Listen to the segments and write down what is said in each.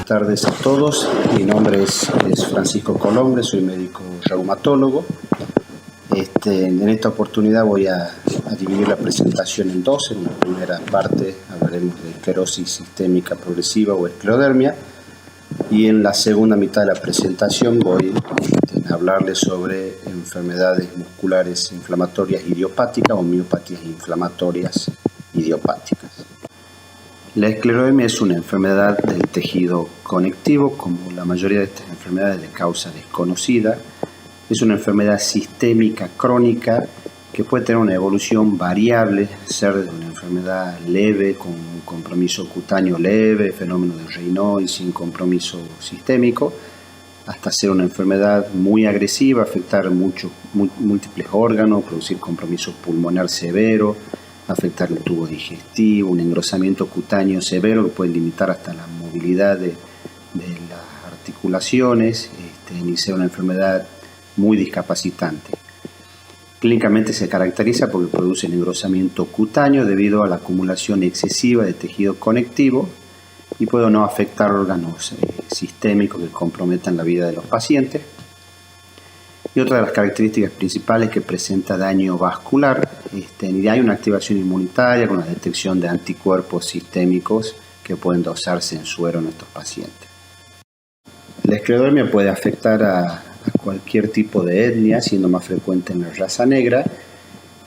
Buenas tardes a todos. Mi nombre es Francisco Colombre, soy médico reumatólogo. En esta oportunidad voy a dividir la presentación en dos. En una primera parte hablaremos de esclerosis sistémica progresiva o esclerodermia, y en la segunda mitad de la presentación voy a hablarles sobre enfermedades musculares inflamatorias idiopáticas o miopatías inflamatorias idiopáticas. La esclerodermia es una enfermedad del tejido conectivo, como la mayoría de estas enfermedades de causa desconocida. Es una enfermedad sistémica crónica que puede tener una evolución variable, ser de una enfermedad leve con un compromiso cutáneo leve, fenómeno de Raynaud y sin compromiso sistémico, hasta ser una enfermedad muy agresiva, afectar múltiples órganos, producir compromiso pulmonar severo, afectar el tubo digestivo, un engrosamiento cutáneo severo que puede limitar hasta la movilidad de las articulaciones, y ser una enfermedad muy discapacitante. Clínicamente se caracteriza porque produce un engrosamiento cutáneo debido a la acumulación excesiva de tejido conectivo y puede no afectar órganos sistémicos que comprometan la vida de los pacientes. Y otra de las características principales es que presenta daño vascular, y hay una activación inmunitaria con la detección de anticuerpos sistémicos que pueden dosarse en suero en estos pacientes. La esclerodermia puede afectar a cualquier tipo de etnia, siendo más frecuente en la raza negra,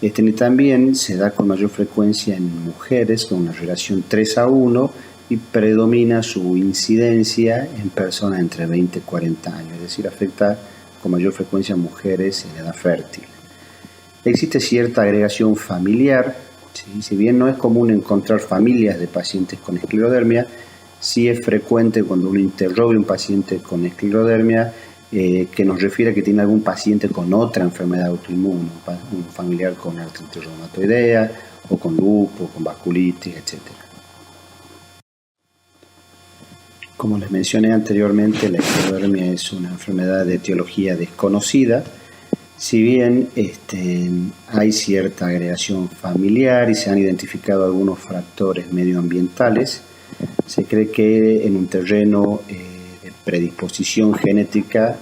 y también se da con mayor frecuencia en mujeres con una relación 3:1 y predomina su incidencia en personas entre 20 y 40 años, es decir, afecta con mayor frecuencia a mujeres en edad fértil. Existe cierta agregación familiar, ¿sí? Si bien no es común encontrar familias de pacientes con esclerodermia, sí es frecuente cuando uno interroga a un paciente con esclerodermia que nos refiere a que tiene algún paciente con otra enfermedad autoinmune, un familiar con artritis reumatoidea, o con lupus, con vasculitis, etc. Como les mencioné anteriormente, la esclerodermia es una enfermedad de etiología desconocida. Si bien hay cierta agregación familiar y se han identificado algunos factores medioambientales, se cree que en un terreno de predisposición genética,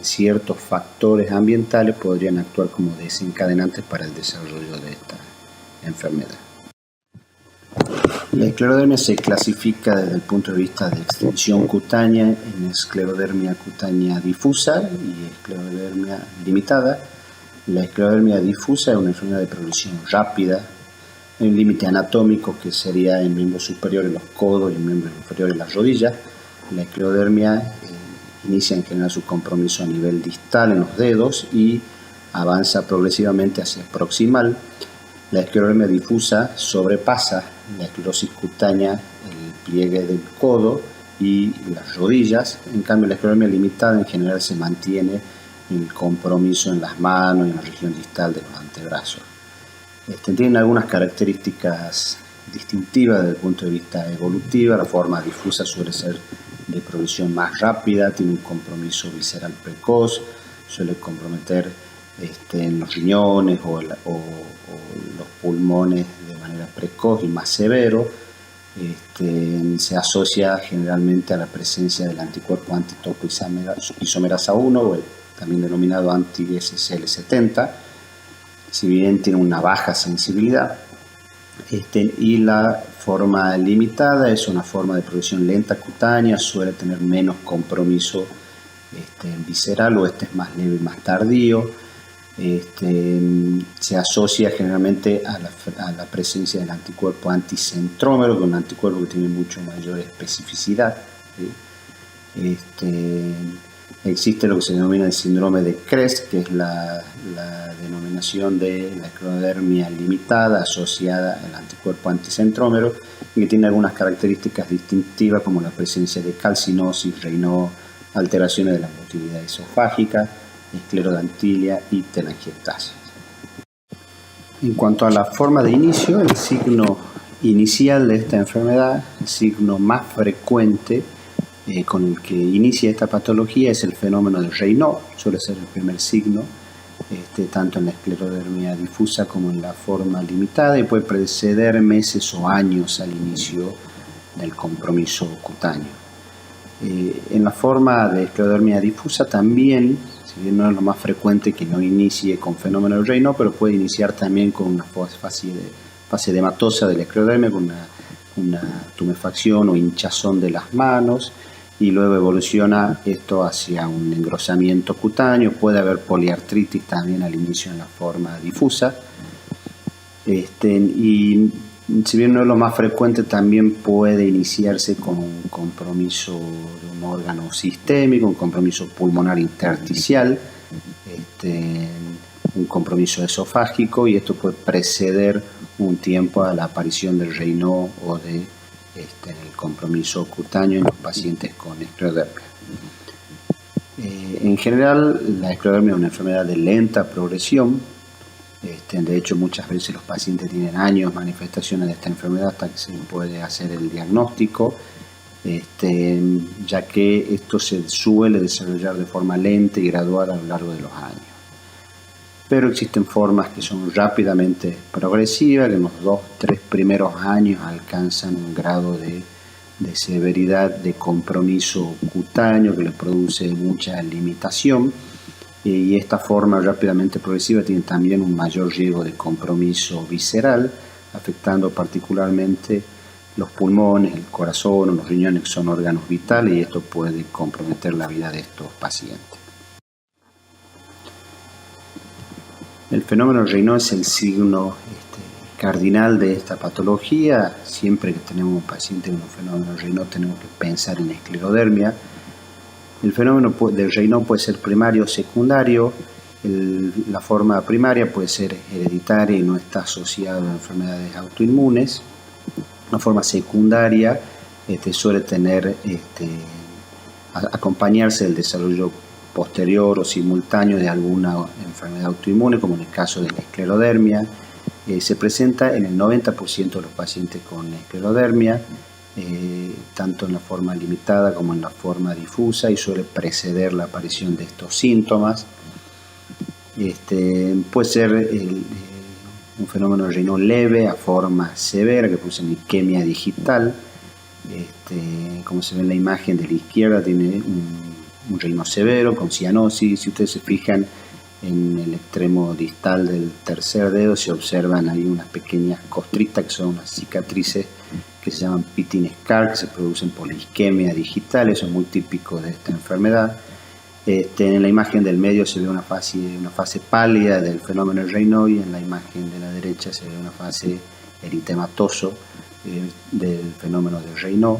ciertos factores ambientales podrían actuar como desencadenantes para el desarrollo de esta enfermedad. La esclerodermia se clasifica desde el punto de vista de extensión cutánea en esclerodermia cutánea difusa y esclerodermia limitada. La esclerodermia difusa es una enfermedad de progresión rápida. Hay un límite anatómico que sería en miembros superiores los codos y en miembros inferiores las rodillas. La esclerodermia inicia en general su compromiso a nivel distal en los dedos y avanza progresivamente hacia proximal. La esclerodermia difusa sobrepasa la esclerosis cutánea, el pliegue del codo y las rodillas. En cambio, la esclerodermia limitada en general se mantiene el compromiso en las manos y en la región distal de los antebrazos. Tienen algunas características distintivas desde el punto de vista evolutivo. La forma difusa suele ser de progresión más rápida, tiene un compromiso visceral precoz, suele comprometer en los riñones o los pulmones de manera precoz y más severo. Se asocia generalmente a la presencia del anticuerpo antitopoisomerasa 1 o el también denominado anti-SCL70, si bien tiene una baja sensibilidad. Y la forma limitada es una forma de progresión lenta cutánea, suele tener menos compromiso visceral, o es más leve y más tardío. Se asocia generalmente a la presencia del anticuerpo anticentrómero, que es un anticuerpo que tiene mucho mayor especificidad, ¿sí? Existe lo que se denomina el síndrome de CREST, que es la denominación de la esclerodermia limitada asociada al anticuerpo anticentrómero, y que tiene algunas características distintivas como la presencia de calcinosis, Raynaud, alteraciones de la motilidad esofágica, esclerodantilia y telangiectasia. En cuanto a la forma de inicio, el signo inicial de esta enfermedad, el signo más frecuente con el que inicia esta patología es el fenómeno de Raynaud, suele ser el primer signo, tanto en la esclerodermia difusa como en la forma limitada, y puede preceder meses o años al inicio del compromiso cutáneo. En la forma de esclerodermia difusa también, si bien no es lo más frecuente que no inicie con fenómeno de Raynaud, pero puede iniciar también con una fase edematosa de la esclerodermia, con una tumefacción o hinchazón de las manos, y luego evoluciona esto hacia un engrosamiento cutáneo. Puede haber poliartritis también al inicio en la forma difusa. Y si bien no es lo más frecuente, también puede iniciarse con un compromiso de un órgano sistémico, un compromiso pulmonar intersticial, un compromiso esofágico, y esto puede preceder un tiempo a la aparición del Raynaud o de el compromiso cutáneo en los pacientes con esclerodermia. En general, la esclerodermia es una enfermedad de lenta progresión. De hecho, muchas veces los pacientes tienen años manifestaciones de esta enfermedad hasta que se puede hacer el diagnóstico, ya que esto se suele desarrollar de forma lenta y gradual a lo largo de los años. Pero existen formas que son rápidamente progresivas, que en los 2-3 primeros años alcanzan un grado de severidad de compromiso cutáneo que le produce mucha limitación. Y esta forma rápidamente progresiva tiene también un mayor riesgo de compromiso visceral, afectando particularmente los pulmones, el corazón o los riñones, que son órganos vitales, y esto puede comprometer la vida de estos pacientes. El fenómeno Raynaud es el signo cardinal de esta patología. Siempre que tenemos un paciente con un fenómeno Raynaud tenemos que pensar en esclerodermia. El fenómeno del Raynaud puede ser primario o secundario. La forma primaria puede ser hereditaria y no está asociada a enfermedades autoinmunes. La forma secundaria suele acompañarse del desarrollo posterior o simultáneo de alguna enfermedad autoinmune, como en el caso de la esclerodermia. Se presenta en el 90% de los pacientes con esclerodermia, tanto en la forma limitada como en la forma difusa, y suele preceder la aparición de estos síntomas. Puede ser un fenómeno de Raynaud leve a forma severa, que produce isquemia digital. Como se ve en la imagen de la izquierda, tiene un Raynaud severo con cianosis. Si ustedes se fijan en el extremo distal del tercer dedo, se observan ahí unas pequeñas costritas que son unas cicatrices que se llaman pitting scar, que se producen por la isquemia digital. Eso es muy típico de esta enfermedad. En la imagen del medio se ve una fase pálida del fenómeno Raynaud, y en la imagen de la derecha se ve una fase eritematoso del fenómeno de Raynaud.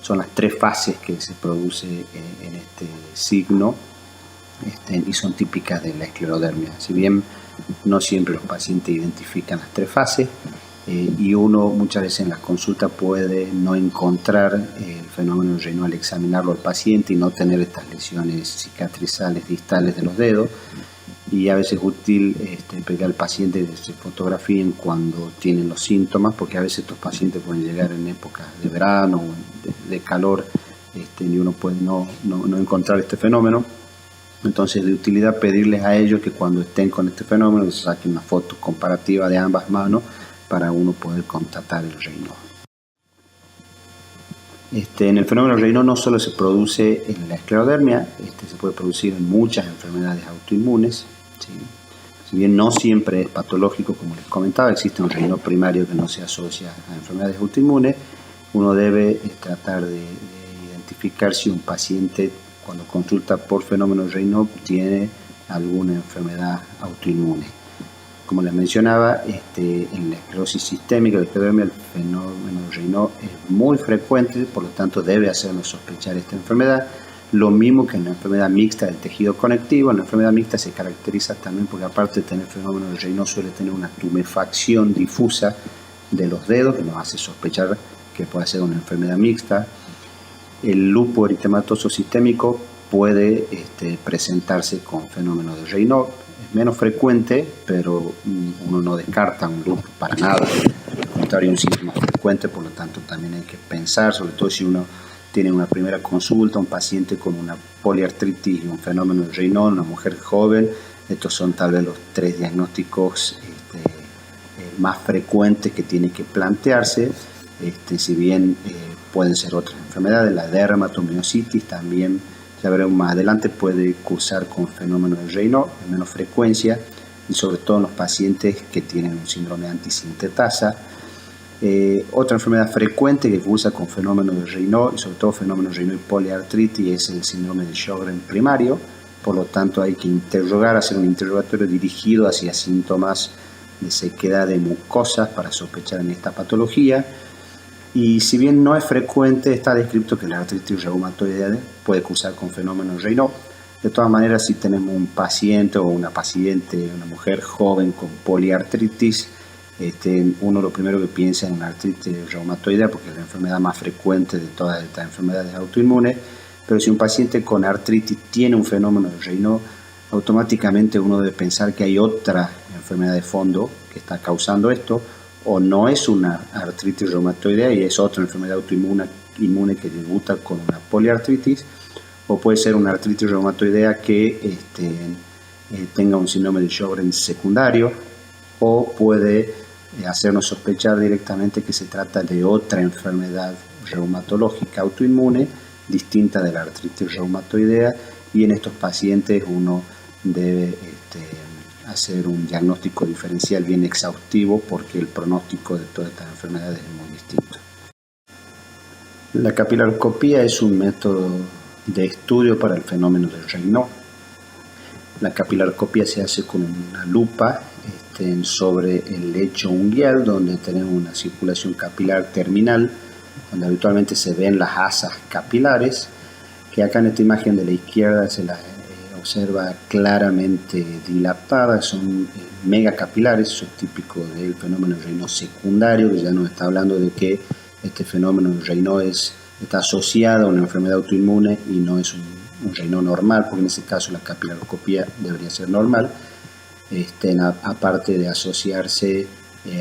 Son las tres fases que se produce en este signo, y son típicas de la esclerodermia. Si bien no siempre los pacientes identifican las tres fases, y uno muchas veces en las consultas puede no encontrar el fenómeno de Raynaud al examinarlo al paciente y no tener estas lesiones cicatrizales distales de los dedos, y a veces es útil pedir al paciente que se fotografíen cuando tienen los síntomas, porque a veces estos pacientes pueden llegar en épocas de verano o de calor, y uno puede no encontrar este fenómeno. Entonces, de utilidad pedirles a ellos que cuando estén con este fenómeno se saquen una foto comparativa de ambas manos para uno poder constatar el Raynaud. En el fenómeno Raynaud no solo se produce en la esclerodermia, se puede producir en muchas enfermedades autoinmunes, ¿sí? Si bien no siempre es patológico, como les comentaba, existe un Raynaud primario que no se asocia a enfermedades autoinmunes. Uno debe tratar de identificar si un paciente, cuando consulta por fenómeno Raynaud, tiene alguna enfermedad autoinmune. Como les mencionaba, en la esclerosis sistémica de esclerodermia el fenómeno Raynaud es muy frecuente, por lo tanto debe hacernos sospechar esta enfermedad. Lo mismo que en la enfermedad mixta del tejido conectivo. En la enfermedad mixta se caracteriza también porque, aparte de tener fenómeno de Raynaud, suele tener una tumefacción difusa de los dedos que nos hace sospechar que puede ser una enfermedad mixta. El lupus eritematoso sistémico puede presentarse con fenómeno de Raynaud. Es menos frecuente, pero uno no descarta un lupus para nada. Al contrario, es un síntoma frecuente, por lo tanto también hay que pensar, sobre todo si uno tiene una primera consulta, un paciente con una poliartritis y un fenómeno de Raynaud, una mujer joven. Estos son tal vez los tres diagnósticos más frecuentes que tiene que plantearse. si bien pueden ser otras enfermedades. La dermatomiositis también, ya veremos más adelante, puede cursar con fenómeno de Raynaud en menos frecuencia, y sobre todo en los pacientes que tienen un síndrome antisintetasa. Otra enfermedad frecuente que cursa con fenómeno de Raynaud, y sobre todo fenómeno de Raynaud y poliartritis, es el síndrome de Sjögren primario. Por lo tanto, hay que hacer un interrogatorio dirigido hacia síntomas de sequedad de mucosas para sospechar en esta patología. Y si bien no es frecuente, está descrito que la artritis reumatoidea puede cursar con fenómeno de Raynaud. De todas maneras, si tenemos un paciente o una paciente, una mujer joven con poliartritis, uno lo primero que piensa en una artritis reumatoidea, porque es la enfermedad más frecuente de todas estas enfermedades autoinmunes. Pero si un paciente con artritis tiene un fenómeno de Raynaud, automáticamente uno debe pensar que hay otra enfermedad de fondo que está causando esto, o no es una artritis reumatoidea y es otra enfermedad autoinmune que debuta con una poliartritis, o puede ser una artritis reumatoidea que tenga un síndrome de Sjögren secundario, o puede hacernos sospechar directamente que se trata de otra enfermedad reumatológica autoinmune distinta de la artritis reumatoidea, y en estos pacientes uno debe hacer un diagnóstico diferencial bien exhaustivo, porque el pronóstico de todas estas enfermedades es muy distinto. La capilaroscopía es un método de estudio para el fenómeno del Raynaud. La capilaroscopía se hace con una lupa sobre el lecho unguial, donde tenemos una circulación capilar terminal, donde habitualmente se ven las asas capilares, que acá en esta imagen de la izquierda se las observa claramente dilatadas. Son megacapilares, eso es típico del fenómeno de Raynaud secundario, que ya nos está hablando de que este fenómeno de Raynaud está asociado a una enfermedad autoinmune y no es un Raynaud normal, porque en ese caso la capilaroscopía debería ser normal, aparte de asociarse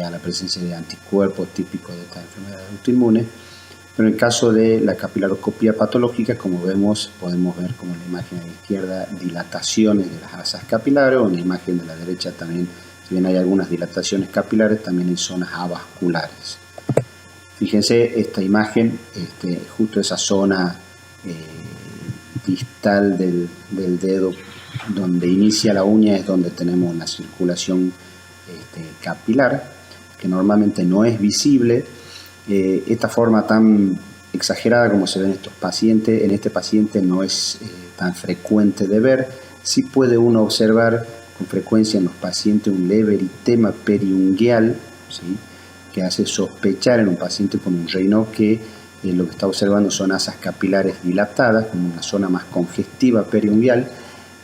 a la presencia de anticuerpos típicos de esta enfermedad autoinmune. Pero en el caso de la capilaroscopía patológica, como vemos, podemos ver, como en la imagen a la izquierda, dilataciones de las asas capilares, o en la imagen de la derecha también, si bien hay algunas dilataciones capilares, también en zonas avasculares. Fíjense esta imagen, justo esa zona distal del dedo donde inicia la uña, es donde tenemos una circulación capilar, que normalmente no es visible. Esta forma tan exagerada como se ve en estos pacientes, en este paciente no es tan frecuente de ver. Sí puede uno observar con frecuencia en los pacientes un leve eritema periungueal, ¿sí?, que hace sospechar en un paciente con un Raynaud que lo que está observando son asas capilares dilatadas, como una zona más congestiva periungueal.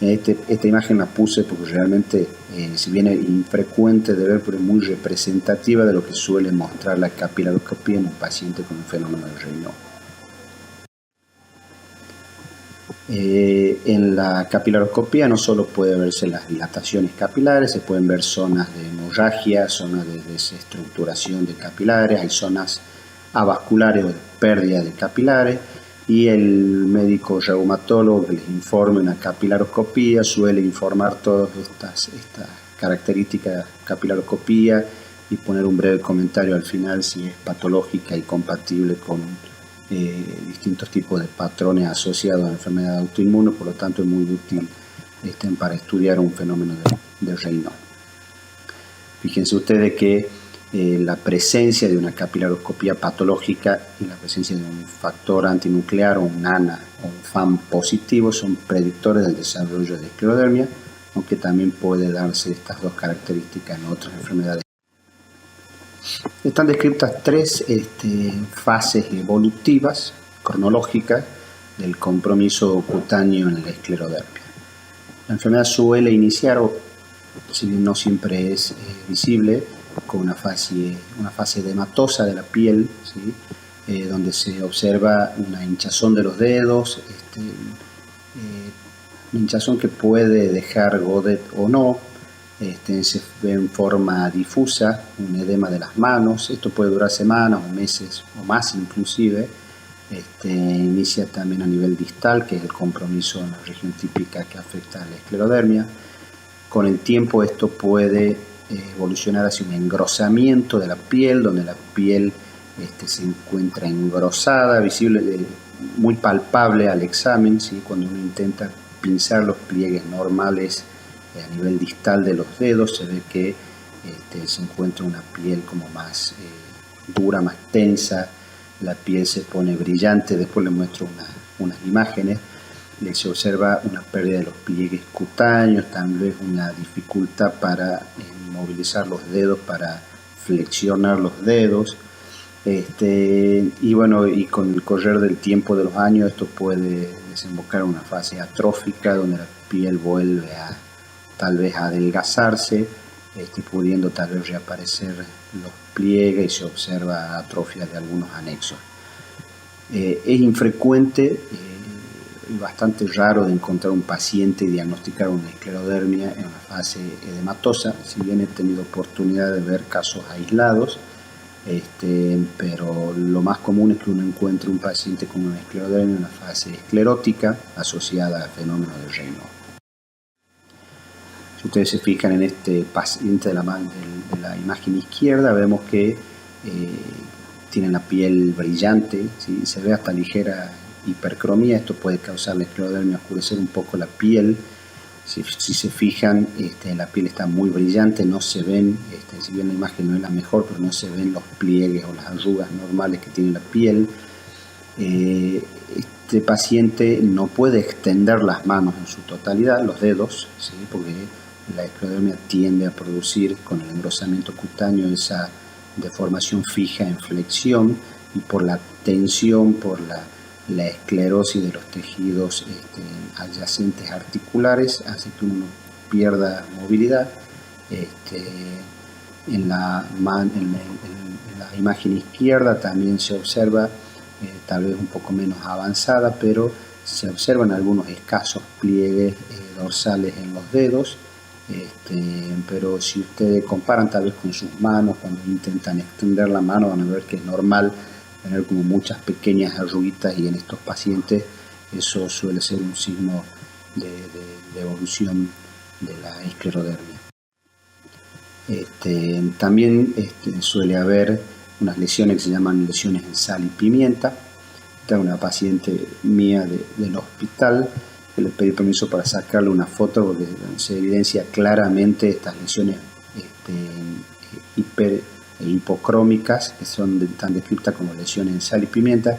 Esta imagen la puse porque realmente, si bien es infrecuente de ver, pero es muy representativa de lo que suele mostrar la capilaroscopía en un paciente con un fenómeno de Raynaud. En la capilaroscopía no solo puede verse las dilataciones capilares, se pueden ver zonas de hemorragia, zonas de desestructuración de capilares, hay zonas avasculares o de pérdida de capilares, y el médico reumatólogo que les informe una capilaroscopía suele informar todas estas características de capilaroscopía y poner un breve comentario al final si es patológica y compatible con distintos tipos de patrones asociados a la enfermedad autoinmune. Por lo tanto, es muy útil para estudiar un fenómeno de Raynaud. Fíjense ustedes que la presencia de una capilaroscopía patológica y la presencia de un factor antinuclear o un NANA o un FAM positivo son predictores del desarrollo de esclerodermia, aunque también puede darse estas dos características en otras enfermedades. Están descritas tres fases evolutivas cronológicas del compromiso cutáneo en la esclerodermia. La enfermedad suele iniciar, o si bien no siempre es visible, con una fase edematosa de la piel, ¿sí?, donde se observa una hinchazón de los dedos, una hinchazón que puede dejar godet o no. Se ve en forma difusa un edema de las manos. Esto puede durar semanas o meses o más inclusive. Inicia también a nivel distal, que es el compromiso en la región típica que afecta a la esclerodermia. Con el tiempo esto puede evolucionar hacia un engrosamiento de la piel, donde la piel se encuentra engrosada, visible, muy palpable al examen, ¿sí? Cuando uno intenta pinzar los pliegues normales a nivel distal de los dedos, se ve que se encuentra una piel como más dura, más tensa, la piel se pone brillante. Después les muestro unas imágenes. Se observa una pérdida de los pliegues cutáneos, tal vez una dificultad para movilizar los dedos, para flexionar los dedos. Y bueno, y con el correr del tiempo de los años esto puede desembocar en una fase atrófica donde la piel vuelve a tal vez a adelgazarse, pudiendo tal vez reaparecer los pliegues y se observa atrofia de algunos anexos. Es infrecuente y bastante raro de encontrar un paciente y diagnosticar una esclerodermia en una fase edematosa, si bien he tenido oportunidad de ver casos aislados. Pero lo más común es que uno encuentre un paciente con una esclerodermia en una fase esclerótica asociada al fenómeno de Raynaud. Si ustedes se fijan en este paciente de la imagen izquierda, vemos que tiene la piel brillante, ¿sí? Se ve hasta ligera hipercromía. Esto puede causar la esclerodermia, oscurecer un poco la piel. Si se fijan, la piel está muy brillante, no se ven, si bien la imagen no es la mejor, pero no se ven los pliegues o las arrugas normales que tiene la piel. Este paciente no puede extender las manos en su totalidad, los dedos, ¿sí? Porque la esclerodermia tiende a producir con el engrosamiento cutáneo esa deformación fija en flexión, y por la tensión, por la esclerosis de los tejidos adyacentes articulares, hace que uno pierda movilidad. En la imagen izquierda también se observa, tal vez un poco menos avanzada, pero se observan algunos escasos pliegues dorsales en los dedos. Pero si ustedes comparan tal vez con sus manos, cuando intentan extender la mano, van a ver que es normal tener como muchas pequeñas arruguitas, y en estos pacientes eso suele ser un signo de evolución de la esclerodermia. También suele haber unas lesiones que se llaman lesiones en sal y pimienta. Esta es una paciente mía del hospital que le pedí permiso para sacarle una foto porque se evidencia claramente estas lesiones hipocrómicas, que están descritas como lesiones en sal y pimienta,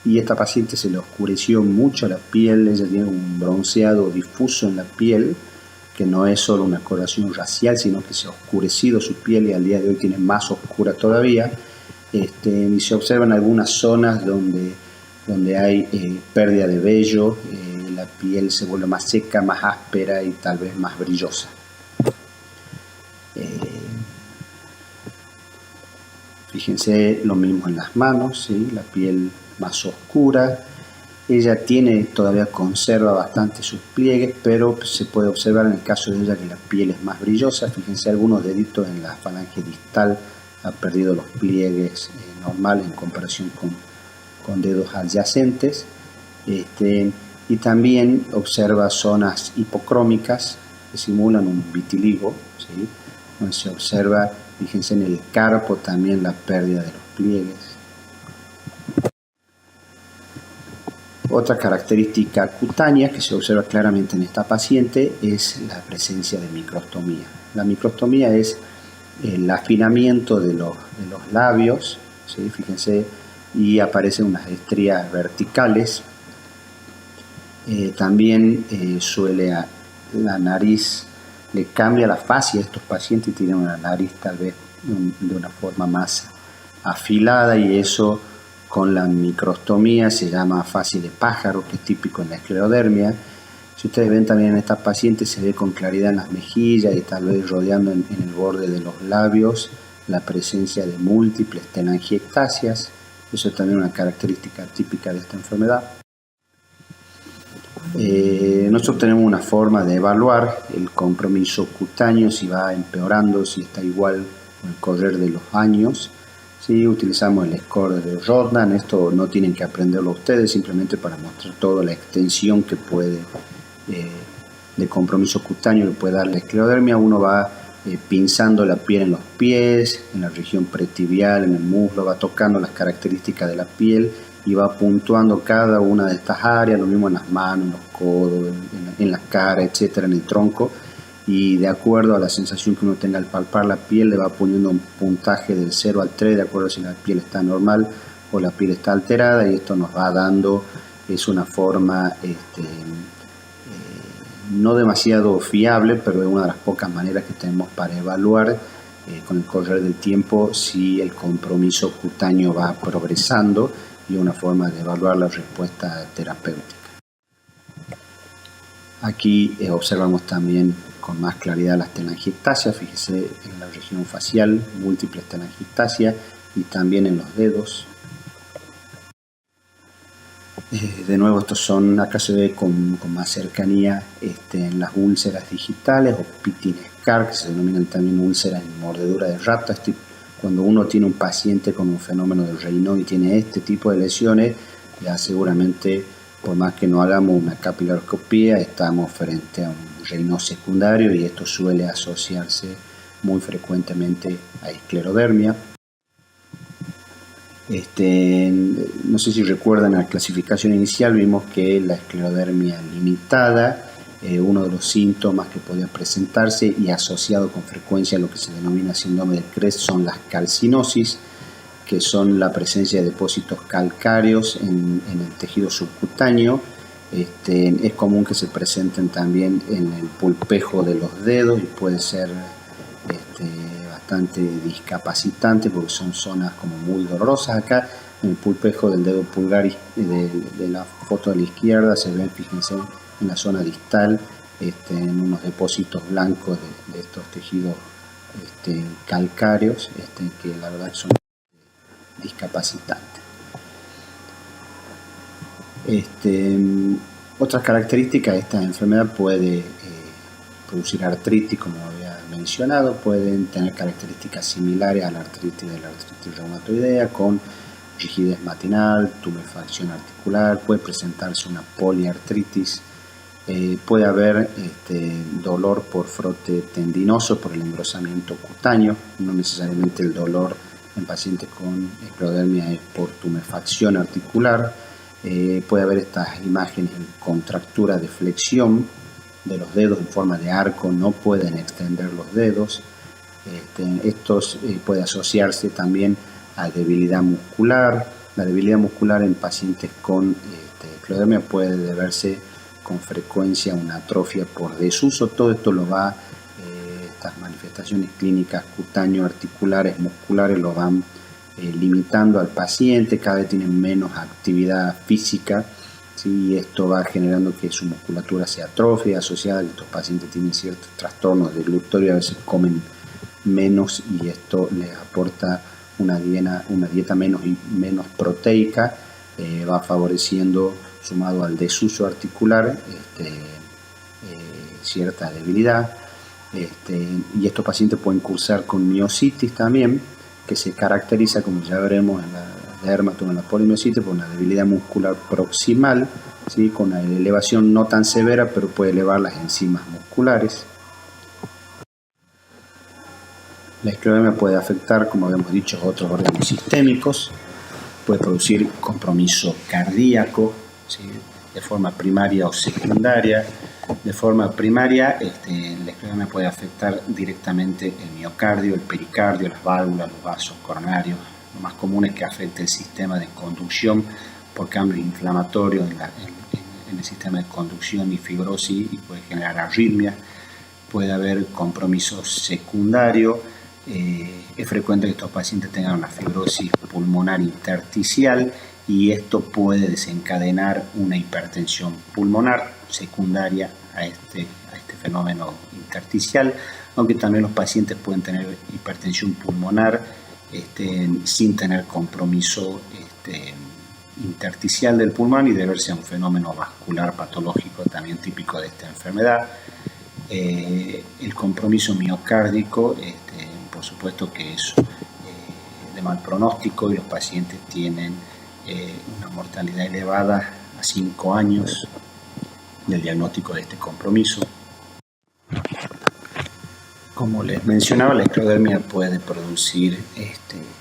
y a esta paciente se le oscureció mucho la piel. Ella tiene un bronceado difuso en la piel, que no es solo una coloración racial, sino que se ha oscurecido su piel y al día de hoy tiene más oscura todavía. Y se observan algunas zonas donde hay pérdida de vello, la piel se vuelve más seca, más áspera y tal vez más brillosa. Fíjense lo mismo en las manos, ¿sí? La piel más oscura. Ella todavía conserva bastante sus pliegues, pero se puede observar en el caso de ella que la piel es más brillosa. Fíjense, algunos deditos en la falange distal ha perdido los pliegues normales en comparación con dedos adyacentes. Y también observa zonas hipocrómicas que simulan un vitiligo, ¿sí? Donde se observa, fíjense en el carpo también, la pérdida de los pliegues. Otra característica cutánea que se observa claramente en esta paciente es la presencia de microstomía. La microstomía es el afinamiento de los labios, ¿sí? Fíjense, y aparecen unas estrías verticales. También la nariz le cambia la fascia a estos pacientes y tienen una nariz tal vez de una forma más afilada, y eso con la microstomía se llama fascia de pájaro, que es típico en la esclerodermia. Si ustedes ven también en estas pacientes se ve con claridad en las mejillas y tal vez rodeando en el borde de los labios la presencia de múltiples telangiectasias. Eso es también una característica típica de esta enfermedad. Nosotros tenemos una forma de evaluar el compromiso cutáneo, si va empeorando, si está igual con el correr de los años. Sí, utilizamos el score de Rodnan. Esto no tienen que aprenderlo ustedes, simplemente para mostrar toda la extensión que puede de compromiso cutáneo que puede dar la esclerodermia. Uno va pinzando la piel en los pies, en la región pretibial, en el muslo, va tocando las características de la piel y va puntuando cada una de estas áreas, lo mismo en las manos, en los codos, en la cara, etcétera, en el tronco, y de acuerdo a la sensación que uno tenga al palpar la piel le va poniendo un puntaje del 0 al 3 de acuerdo a si la piel está normal o la piel está alterada, y esto nos va dando, es una forma no demasiado fiable, pero es una de las pocas maneras que tenemos para evaluar con el correr del tiempo si el compromiso cutáneo va progresando, y una forma de evaluar la respuesta terapéutica. Aquí observamos también con más claridad las telangiectasias, fíjese en la región facial, múltiples telangiectasias, y también en los dedos. De nuevo, estos son, acá se ve con más cercanía en las úlceras digitales o pitting scar, que se denominan también úlceras en mordedura de rata. Cuando uno tiene un paciente con un fenómeno de Raynaud y tiene este tipo de lesiones, ya seguramente, por más que no hagamos una capilaroscopía, estamos frente a un Raynaud secundario, y esto suele asociarse muy frecuentemente a esclerodermia. No sé si recuerdan la clasificación inicial, vimos que la esclerodermia limitada, uno de los síntomas que podía presentarse y asociado con frecuencia a lo que se denomina síndrome de Crest son las calcinosis, que son la presencia de depósitos calcáreos en el tejido subcutáneo. Es común que se presenten también en el pulpejo de los dedos y puede ser bastante discapacitante porque son zonas como muy dolorosas. Acá en el pulpejo del dedo pulgar de la foto de la izquierda se ven, fíjense, en la zona distal en unos depósitos blancos de estos tejidos calcáreos que la verdad son discapacitantes. Otras características de esta enfermedad puede producir artritis, como había mencionado, pueden tener características similares a la artritis de la artritis reumatoidea, con rigidez matinal, tumefacción articular, puede presentarse una poliartritis, puede haber dolor por frote tendinoso, por el engrosamiento cutáneo, no necesariamente el dolor en pacientes con esclerodermia es por tumefacción articular. Puede haber estas imágenes en contractura de flexión de los dedos en forma de arco, no pueden extender los dedos. Estos puede asociarse también a debilidad muscular. La debilidad muscular en pacientes con esclerodermia puede deberse con frecuencia a una atrofia por desuso. Todo esto lo va, estas manifestaciones clínicas cutáneo-articulares, musculares, lo van limitando al paciente, cada vez tienen menos actividad física, ¿sí? Y esto va generando que su musculatura se atrofie, asociada a que estos pacientes tienen ciertos trastornos del glutorio, a veces comen menos y esto les aporta una dieta menos proteica, va favoreciendo, sumado al desuso articular, cierta debilidad, y estos pacientes pueden cursar con miositis también, que se caracteriza, como ya veremos en la dermatoma, en la polimiositis, por una debilidad muscular proximal, ¿sí? Con una elevación no tan severa, pero puede elevar las enzimas musculares. La esclerodermia puede afectar, como habíamos dicho, otros órganos sistémicos, puede producir compromiso cardíaco, ¿sí? De forma primaria o secundaria. De forma primaria, la esclerodermia puede afectar directamente el miocardio, el pericardio, las válvulas, los vasos coronarios. Lo más común es que afecte el sistema de conducción por cambios inflamatorios en el sistema de conducción y fibrosis, y puede generar arritmia. Puede haber compromiso secundario. Es frecuente que estos pacientes tengan una fibrosis pulmonar intersticial, y esto puede desencadenar una hipertensión pulmonar secundaria a este fenómeno intersticial, aunque también los pacientes pueden tener hipertensión pulmonar sin tener compromiso intersticial del pulmón y deberse a un fenómeno vascular patológico también típico de esta enfermedad. El compromiso miocárdico, por supuesto que es de mal pronóstico, y los pacientes tienen una mortalidad elevada a 5 años del diagnóstico de este compromiso. Como les mencionaba, la esclerodermia puede producir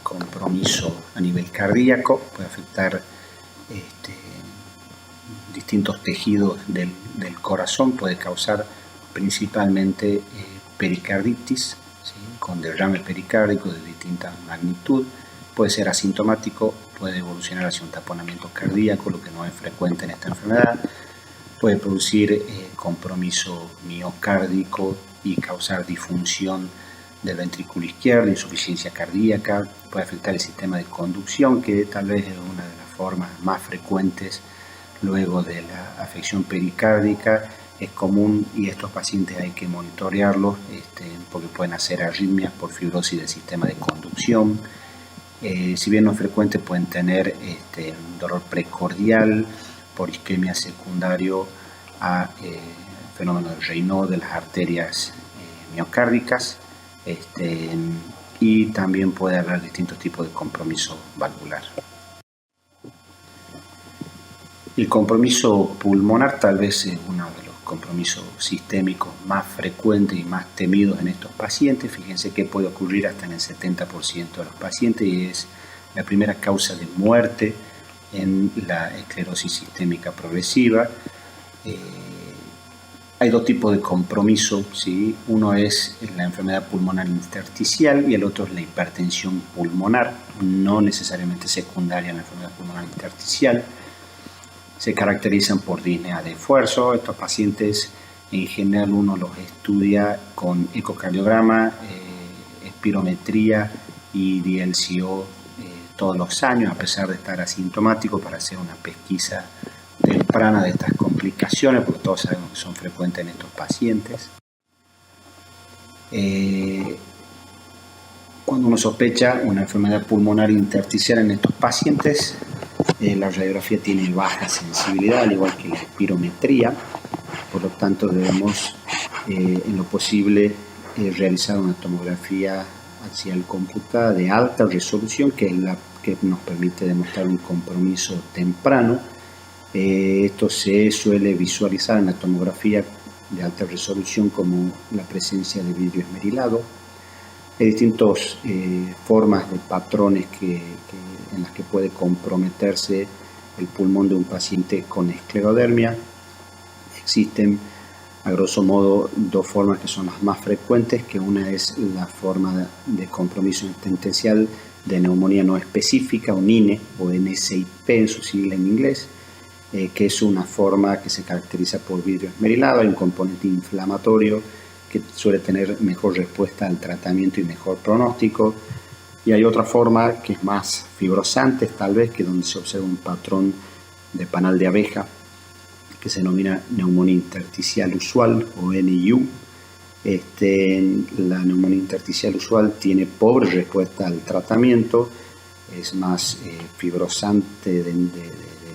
compromiso a nivel cardíaco, puede afectar distintos tejidos del corazón, puede causar principalmente pericarditis, ¿sí? Con derrame pericárdico de distinta magnitud, puede ser asintomático, puede evolucionar hacia un taponamiento cardíaco, lo que no es frecuente en esta enfermedad, puede producir compromiso miocárdico y causar disfunción del ventrículo izquierdo, insuficiencia cardíaca, puede afectar el sistema de conducción, que tal vez es una de las formas más frecuentes luego de la afección pericárdica. Es común y estos pacientes hay que monitorearlos porque pueden hacer arritmias por fibrosis del sistema de conducción. Si bien no es frecuente, pueden tener dolor precordial por isquemia secundario a fenómeno de Raynaud de las arterias miocárdicas, y también puede haber distintos tipos de compromiso valvular. El compromiso pulmonar tal vez es uno de los compromisos sistémicos más frecuentes y más temidos en estos pacientes. Fíjense que puede ocurrir hasta en el 70% de los pacientes y es la primera causa de muerte en la esclerosis sistémica progresiva. Hay dos tipos de compromiso, ¿sí? Uno es la enfermedad pulmonar intersticial y el otro es la hipertensión pulmonar, no necesariamente secundaria en la enfermedad pulmonar intersticial. Se caracterizan por disnea de esfuerzo. Estos pacientes en general uno los estudia con ecocardiograma, espirometría y DLCO todos los años, a pesar de estar asintomático, para hacer una pesquisa temprana de estas complicaciones, porque todos sabemos que son frecuentes en estos pacientes. Cuando uno sospecha una enfermedad pulmonar intersticial en estos pacientes, la radiografía tiene baja sensibilidad, al igual que la espirometría, por lo tanto debemos en lo posible realizar una tomografía axial computada de alta resolución, que es la que nos permite demostrar un compromiso temprano. Esto se suele visualizar en la tomografía de alta resolución como la presencia de vidrio esmerilado. Hay distintas formas de patrones en las que puede comprometerse el pulmón de un paciente con esclerodermia. Existen, a grosso modo, dos formas que son las más frecuentes, que una es la forma de compromiso intersticial de neumonía no específica, o NINE, o NSIP en su sigla en inglés, que es una forma que se caracteriza por vidrio esmerilado. Hay un componente inflamatorio que suele tener mejor respuesta al tratamiento y mejor pronóstico. Y hay otra forma que es más fibrosante, tal vez, que donde se observa un patrón de panal de abeja, que se denomina neumonía intersticial usual, o NIU. La neumonía intersticial usual tiene pobre respuesta al tratamiento, es más fibrosante del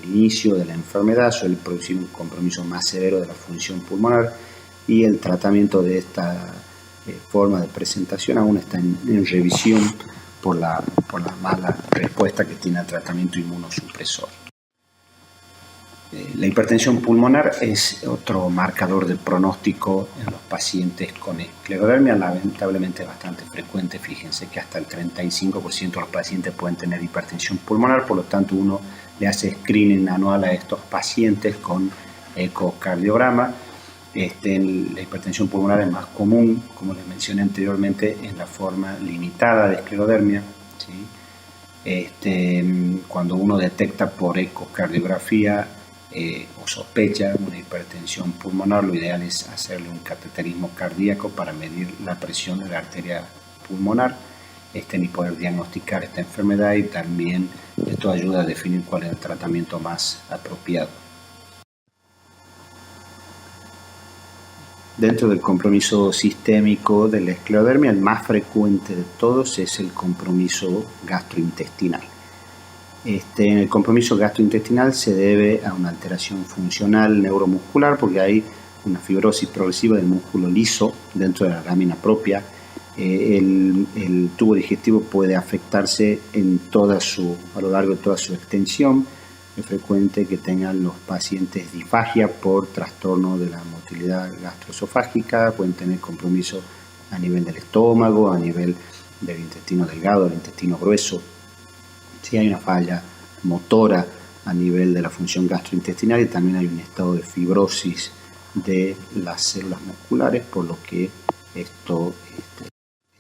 inicio de la enfermedad, suele producir un compromiso más severo de la función pulmonar, y el tratamiento de esta forma de presentación aún está en revisión por la mala respuesta que tiene al tratamiento inmunosupresor. La hipertensión pulmonar es otro marcador de pronóstico en los pacientes con esclerodermia, lamentablemente bastante frecuente. Fíjense que hasta el 35% de los pacientes pueden tener hipertensión pulmonar, por lo tanto uno le hace screening anual a estos pacientes con ecocardiograma. La hipertensión pulmonar es más común, como les mencioné anteriormente, en la forma limitada de esclerodermia, ¿sí? Cuando uno detecta por ecocardiografía o sospecha una hipertensión pulmonar, lo ideal es hacerle un cateterismo cardíaco para medir la presión de la arteria pulmonar y poder diagnosticar esta enfermedad, y también esto ayuda a definir cuál es el tratamiento más apropiado. Dentro del compromiso sistémico de la esclerodermia, el más frecuente de todos es el compromiso gastrointestinal. El compromiso gastrointestinal se debe a una alteración funcional neuromuscular, porque hay una fibrosis progresiva del músculo liso dentro de la lámina propia. El tubo digestivo puede afectarse a lo largo de toda su extensión. Es frecuente que tengan los pacientes disfagia por trastorno de la motilidad gastroesofágica, pueden tener compromiso a nivel del estómago, a nivel del intestino delgado, del intestino grueso. Sí hay una falla motora a nivel de la función gastrointestinal y también hay un estado de fibrosis de las células musculares, por lo que esto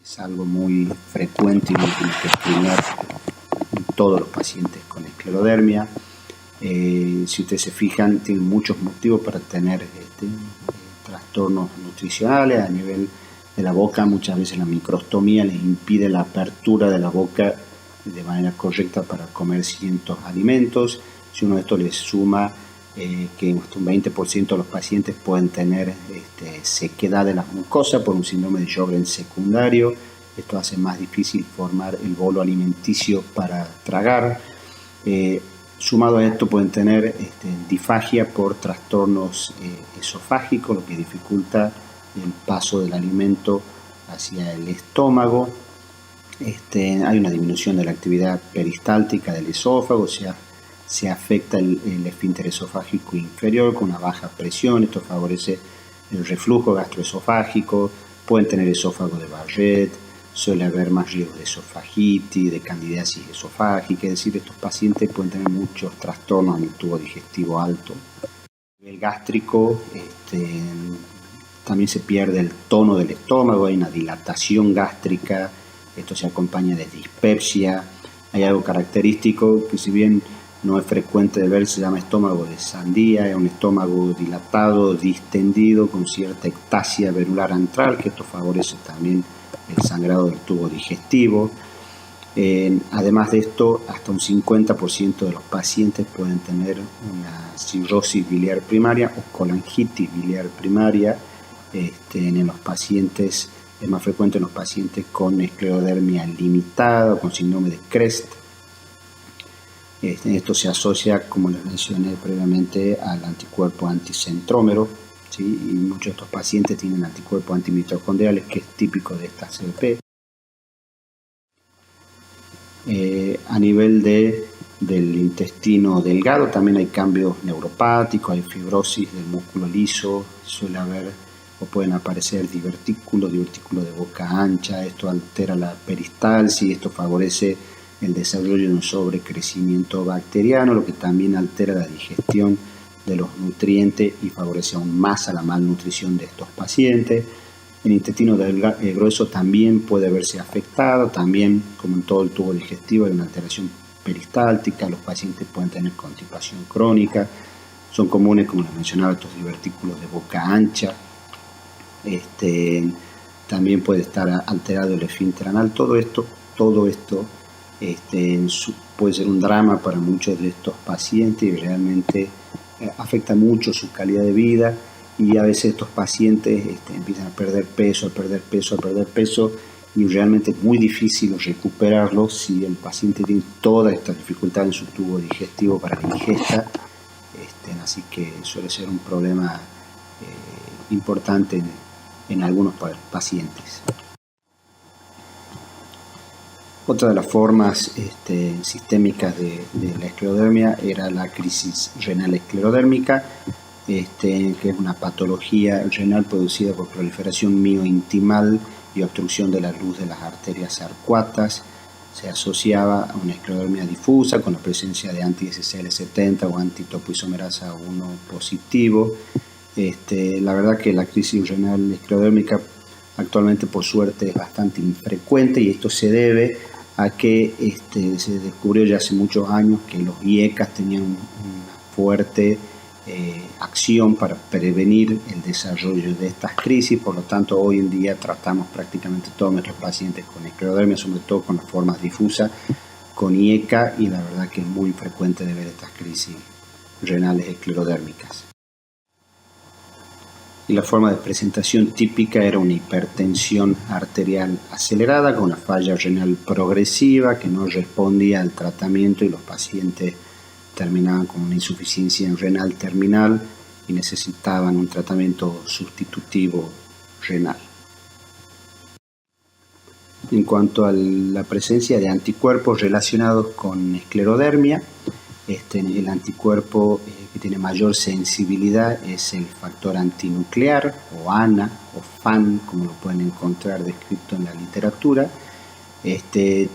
es algo muy frecuente y uno tiene que estudiar en todos los pacientes con esclerodermia. Si ustedes se fijan, tienen muchos motivos para tener trastornos nutricionales a nivel de la boca. Muchas veces la microstomía les impide la apertura de la boca de manera correcta para comer ciertos alimentos. Si uno de estos les suma que hasta un 20% de los pacientes pueden tener sequedad de las mucosas por un síndrome de Sjögren secundario, esto hace más difícil formar el bolo alimenticio para tragar. Sumado a esto pueden tener disfagia por trastornos esofágicos, lo que dificulta el paso del alimento hacia el estómago. Hay una disminución de la actividad peristáltica del esófago, o sea, se afecta el esfínter esofágico inferior con una baja presión. Esto favorece el reflujo gastroesofágico. Pueden tener esófago de Barrett, suele haber más riesgo de esofagitis, de candidiasis esofágica, es decir, estos pacientes pueden tener muchos trastornos en el tubo digestivo alto. A nivel gástrico, también se pierde el tono del estómago, hay una dilatación gástrica, esto se acompaña de dispepsia. Hay algo característico que, si bien no es frecuente de ver, se llama estómago de sandía, es un estómago dilatado, distendido, con cierta ectasia verular antral, que esto favorece también el sangrado del tubo digestivo. Además de esto, hasta un 50% de los pacientes pueden tener una cirrosis biliar primaria o colangitis biliar primaria. En los pacientes, es más frecuente en los pacientes con esclerodermia limitada o con síndrome de CREST. Esto se asocia, como les mencioné previamente, al anticuerpo anticentrómero, ¿sí? Y muchos de estos pacientes tienen anticuerpos antimitocondriales, que es típico de esta COP. A nivel del intestino delgado también hay cambios neuropáticos, hay fibrosis del músculo liso, suele haber o pueden aparecer divertículos de boca ancha. Esto altera la peristalsis, esto favorece el desarrollo de un sobrecrecimiento bacteriano, lo que también altera la digestión de los nutrientes y favorece aún más a la malnutrición de estos pacientes. El intestino grueso también puede verse afectado, también como en todo el tubo digestivo hay una alteración peristáltica, los pacientes pueden tener constipación crónica, son comunes, como les mencionaba, estos divertículos de boca ancha. También puede estar alterado el esfínter anal. Todo esto puede ser un drama para muchos de estos pacientes y realmente afecta mucho su calidad de vida, y a veces estos pacientes empiezan a perder peso y realmente es muy difícil recuperarlo si el paciente tiene toda esta dificultad en su tubo digestivo para la ingesta. Así que suele ser un problema importante en algunos pacientes. Otra de las formas sistémicas de la esclerodermia era la crisis renal esclerodérmica, que es una patología renal producida por proliferación miointimal y obstrucción de la luz de las arterias arcuatas. Se asociaba a una esclerodermia difusa con la presencia de anti-SCL70 o antitopoisomerasa 1 positivo. La verdad que la crisis renal esclerodérmica actualmente, por suerte, es bastante infrecuente, y esto se debe a que se descubrió ya hace muchos años que los IECAS tenían una fuerte acción para prevenir el desarrollo de estas crisis. Por lo tanto, hoy en día tratamos prácticamente todos nuestros pacientes con esclerodermia, sobre todo con las formas difusas, con IECA, y la verdad que es muy frecuente de ver estas crisis renales esclerodérmicas. Y la forma de presentación típica era una hipertensión arterial acelerada con una falla renal progresiva que no respondía al tratamiento, y los pacientes terminaban con una insuficiencia renal terminal y necesitaban un tratamiento sustitutivo renal. En cuanto a la presencia de anticuerpos relacionados con esclerodermia, el anticuerpo que tiene mayor sensibilidad es el factor antinuclear, o ANA, o FAN, como lo pueden encontrar descrito en la literatura,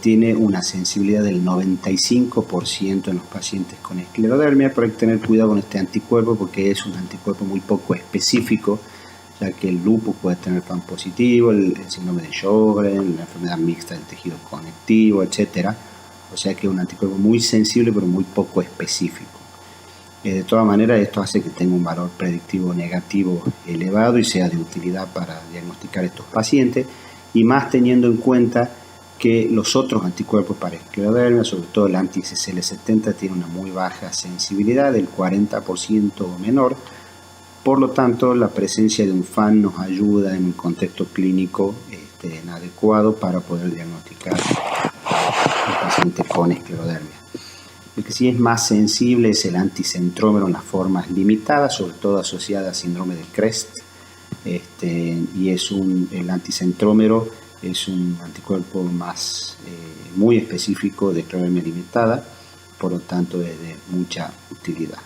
tiene una sensibilidad del 95% en los pacientes con esclerodermia, pero hay que tener cuidado con este anticuerpo porque es un anticuerpo muy poco específico, ya que el lupus puede tener FAN positivo, el síndrome de Sjögren, la enfermedad mixta del tejido conectivo, etc. O sea que es un anticuerpo muy sensible pero muy poco específico. De todas maneras, esto hace que tenga un valor predictivo negativo elevado y sea de utilidad para diagnosticar estos pacientes, y más teniendo en cuenta que los otros anticuerpos para esclerodermia, sobre todo el anti-CCL70, tiene una muy baja sensibilidad, del 40% o menor. Por lo tanto, la presencia de un FAN nos ayuda en un contexto clínico adecuado para poder diagnosticar al paciente con esclerodermia. El que sí es más sensible es el anticentrómero en las formas limitadas, sobre todo asociada al síndrome de CREST. Y el anticentrómero es un anticuerpo muy específico de esclerodermia limitada, por lo tanto es de mucha utilidad.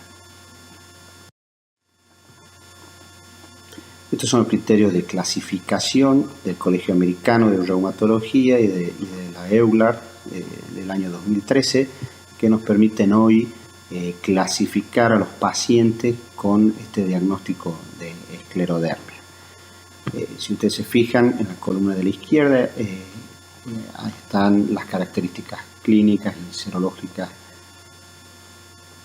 Estos son los criterios de clasificación del Colegio Americano de Reumatología y de la EULAR del año 2013, que nos permiten hoy clasificar a los pacientes con este diagnóstico de esclerodermia. Si ustedes se fijan, en la columna de la izquierda están las características clínicas y serológicas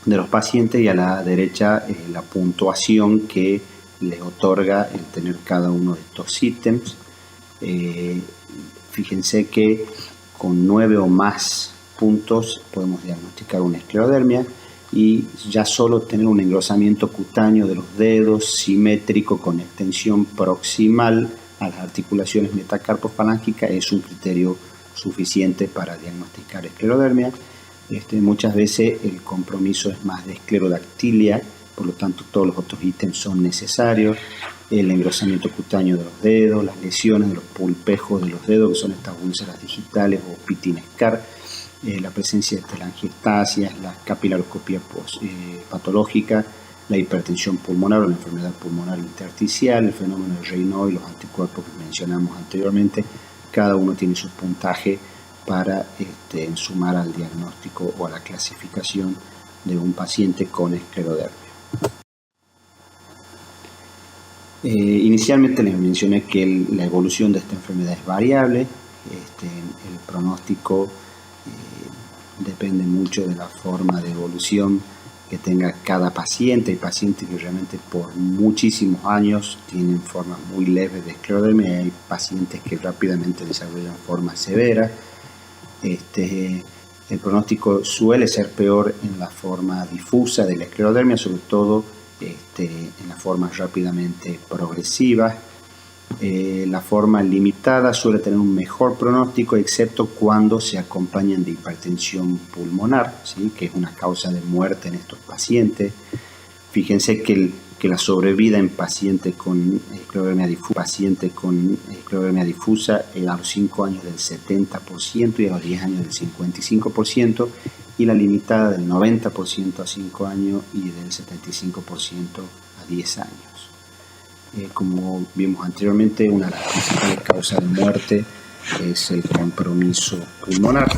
de los pacientes, y a la derecha la puntuación que les otorga el tener cada uno de estos ítems. Fíjense que con 9 o más puntos podemos diagnosticar una esclerodermia, y ya solo tener un engrosamiento cutáneo de los dedos simétrico con extensión proximal a las articulaciones metacarpofalángicas es un criterio suficiente para diagnosticar esclerodermia. Muchas veces el compromiso es más de esclerodactilia, por lo tanto todos los otros ítems son necesarios. El engrosamiento cutáneo de los dedos, las lesiones de los pulpejos de los dedos, que son estas úlceras digitales o pitting scar, la presencia de telangiectasias, la capilaroscopía patológica, la hipertensión pulmonar o la enfermedad pulmonar intersticial, el fenómeno de Raynaud y los anticuerpos que mencionamos anteriormente. Cada uno tiene su puntaje para sumar al diagnóstico o a la clasificación de un paciente con esclerodermia. Inicialmente les mencioné que la evolución de esta enfermedad es variable. El pronóstico depende mucho de la forma de evolución que tenga cada paciente. Hay pacientes que realmente por muchísimos años tienen formas muy leves de esclerodermia, y hay pacientes que rápidamente desarrollan formas severas. El pronóstico suele ser peor en la forma difusa de la esclerodermia, sobre todo en las formas rápidamente progresivas. La forma limitada suele tener un mejor pronóstico, excepto cuando se acompañan de hipertensión pulmonar, ¿sí?, que es una causa de muerte en estos pacientes. Fíjense que la sobrevida en pacientes con esclerodermia difusa a los 5 años del 70% y a los 10 años del 55%, y la limitada del 90% a 5 años y del 75% a 10 años. Como vimos anteriormente, una de las principales causas de muerte es el compromiso pulmonar.